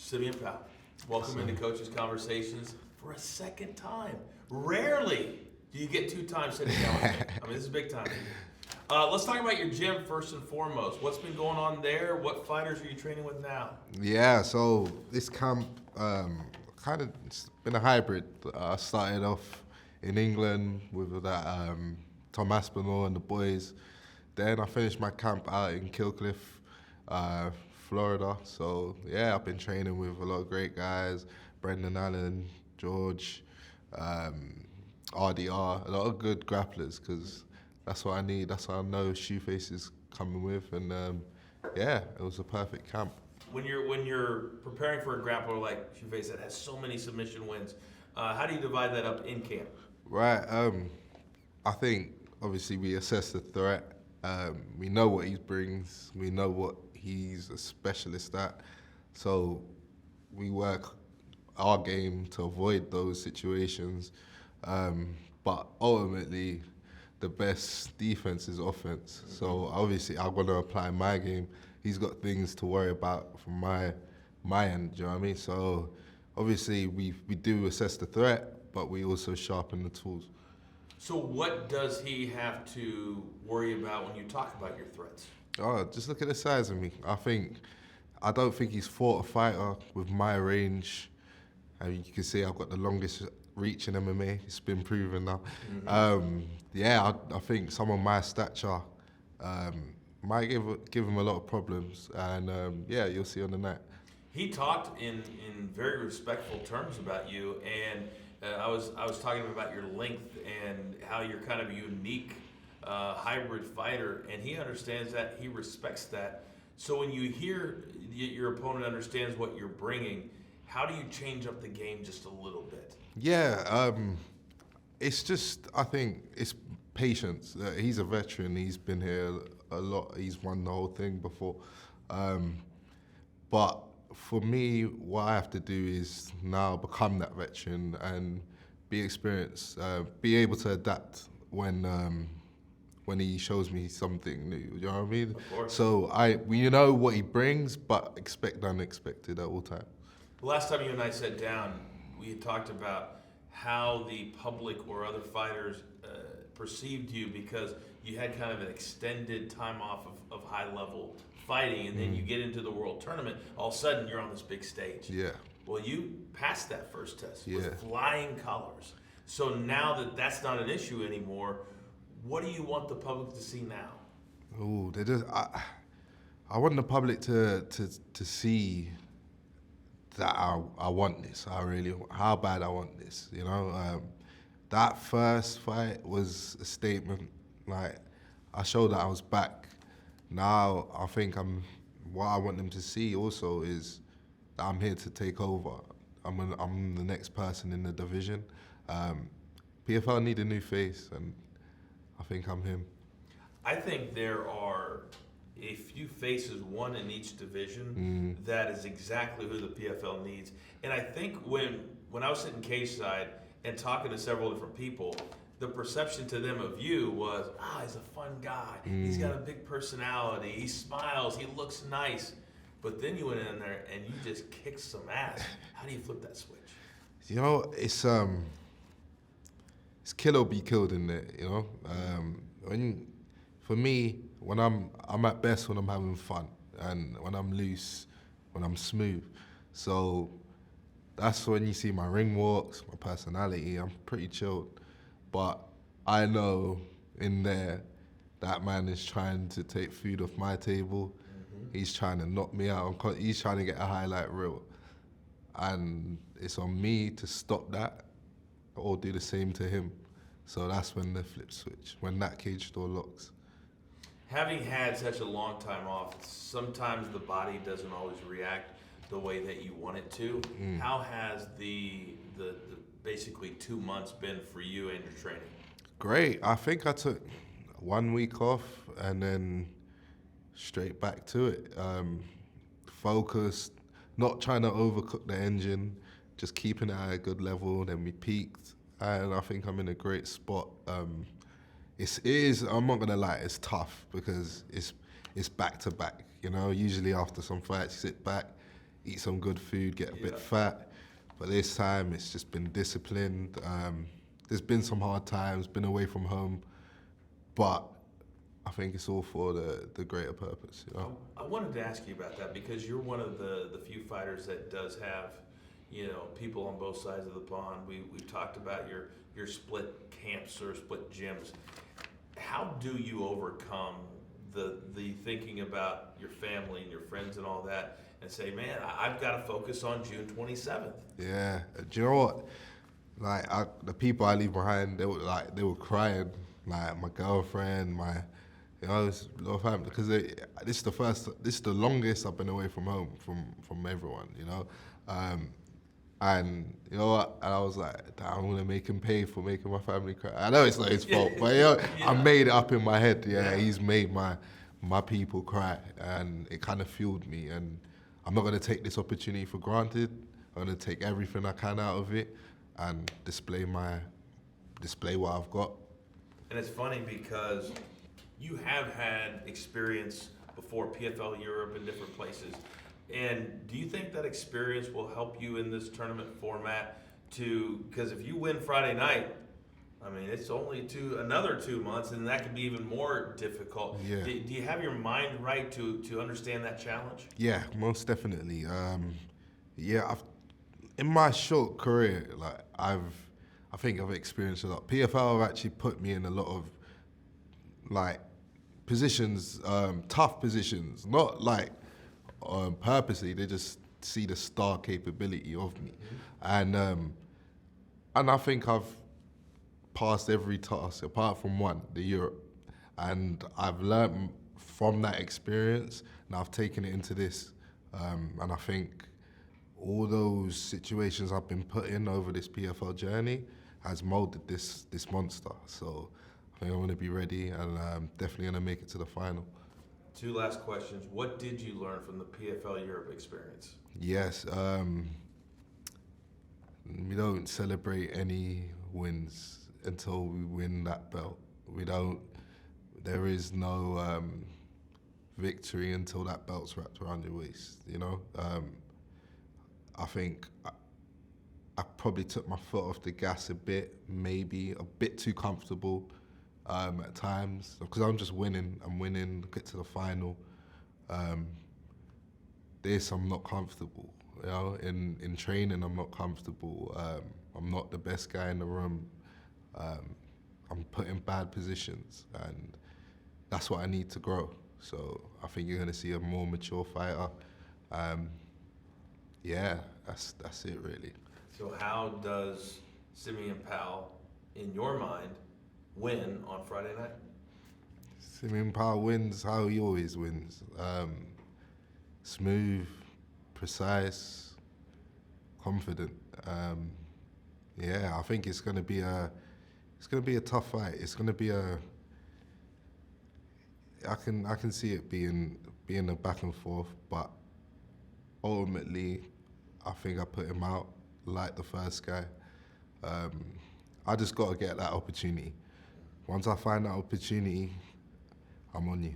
Simeon Powell, welcome into Coaches Conversations for a second time. Rarely do you get 2 times sitting down with me. I mean, this is big time. Let's talk about your gym first and foremost. What's been going on there? What fighters are you training with now? Yeah, so this camp it's been a hybrid. I started off in England with that Tom Aspinall and the boys. Then I finished my camp out in Kilcliff, Florida. So yeah, I've been training with a lot of great guys, Brendan Allen, George, RDR, a lot of good grapplers, because that's what I need. That's what I know Shoeface is coming with, and yeah, it was a perfect camp. When you're preparing for a grappler like Shoeface that has so many submission wins, how do you divide that up in camp? Right, I think obviously we assess the threat. We know what he brings. We know what he's a specialist at. So we work our game to avoid those situations. But ultimately, the best defense is offense. So obviously, I'm going to apply my game. He's got things to worry about from my end. Do you know what I mean? So obviously, we do assess the threat, but we also sharpen the tools. So what does he have to worry about when you talk about your threats? Oh, just look at the size of me. I don't think he's fought a fighter with my range. You can see I've got the longest reach in MMA. It's been proven now. Yeah, I think someone my stature might give him a lot of problems. And yeah, you'll see on the night. He talked in very respectful terms about you, and I was talking to him about your length and how you're kind of a unique hybrid fighter, and he understands that, he respects that. So when you hear your opponent understands what you're bringing, how do you change up the game just a little bit? Yeah, it's just, I think it's patience. He's a veteran. He's been here a lot. He's won the whole thing before. But for me, what I have to do is now become that veteran and be experienced, be able to adapt when he shows me something new. You know what I mean? Of course. So we know what he brings, but expect the unexpected at all times. The last time you and I sat down, we had talked about how the public or other fighters perceived you, because you had kind of an extended time off of high-level fighting, and then you get into the world tournament, all of a sudden you're on this big stage. Yeah. Well, you passed that first test Yeah. with flying colors. So now that that's not an issue anymore, what do you want the public to see now? Oh, I want the public to see that I want this. How bad I want this, you know? That first fight was a statement. Like, I showed that I was back. Now, I think what I want them to see also is that I'm here to take over. I'm the next person in the division. PFL need a new face, and I think I'm him. I think there are a few faces, one in each division, that is exactly who the PFL needs. And I think when I was sitting cage side and talking to several different people, the perception to them of you was, he's a fun guy. He's got a big personality. He smiles. He looks nice. But then you went in there and you just kicked some ass. How do you flip that switch? You know, it's kill or be killed in there. You know, for me, when I'm at best when I'm having fun, and when I'm loose, when I'm smooth. So that's when you see my ring walks, my personality. I'm pretty chilled. But I know in there that man is trying to take food off my table. He's trying to knock me out. He's trying to get a highlight reel. And it's on me to stop that or do the same to him. So that's when the flip switch, when that cage door locks. Having had such a long time off, sometimes the body doesn't always react the way that you want it to. How has the basically 2 months been for you and your training? Great. I think I took 1 week off and then straight back to it. Focused, not trying to overcook the engine, just keeping it at a good level. Then we peaked, and I think I'm in a great spot. It is. I'm not gonna lie. It's tough because it's back to back. You know, usually after some fights, you sit back, eat some good food, get a Yeah. bit fat. But this time it's just been disciplined. There's been some hard times, been away from home, but I think it's all for the greater purpose. You know? I wanted to ask you about that because you're one of the few fighters that does have, people on both sides of the pond. We've talked about your split camps or split gyms. How do you overcome the thinking about your family and your friends and all that, and say, man, I've got to focus on June 27th? Yeah. Do you know what? Like the people I leave behind, they were crying. Like my girlfriend, it's a lot of family, because this is the longest I've been away from home from everyone. And you know what? And I was like, damn, I'm gonna make him pay for making my family cry. I know it's not his fault, but Yeah. I made it up in my head. Yeah. He's made my people cry, and it kind of fueled me. And I'm not gonna take this opportunity for granted. I'm gonna take everything I can out of it and display what I've got. And it's funny because you have had experience before PFL Europe in different places. And do you think that experience will help you in this tournament format because if you win Friday night, I mean, it's only another 2 months, and that could be even more difficult. Yeah. Do you have your mind right to understand that challenge? Yeah, most definitely. In my short career, I think I've experienced a lot. PFL have actually put me in a lot of positions, tough positions, not purposely. They just see the star capability of me, and I think I've passed every task apart from one, the Europe, and I've learned from that experience, and I've taken it into this, and I think all those situations I've been put in over this PFL journey has molded this monster. So I think I'm going to be ready, and I'm definitely going to make it to the final. 2 last questions. What did you learn from the PFL Europe experience? Yes, we don't celebrate any wins until we win that belt. There is no victory until that belt's wrapped around your waist, I think I probably took my foot off the gas a bit, maybe a bit too comfortable at times, because I'm just winning. I'm winning, get to the final. I'm not comfortable. In training, I'm not comfortable. I'm not the best guy in the room. I'm put in bad positions, and that's what I need to grow. So I think you're going to see a more mature fighter. That's it really. So how does Simeon Powell, in your mind, win on Friday night? Simeon Powell wins how he always wins. Smooth, precise, confident. I think it's gonna be a tough fight. It's gonna be I can see it being a back and forth, but ultimately I think I put him out like the first guy. I just got to get that opportunity. Once I find that opportunity, I'm on you.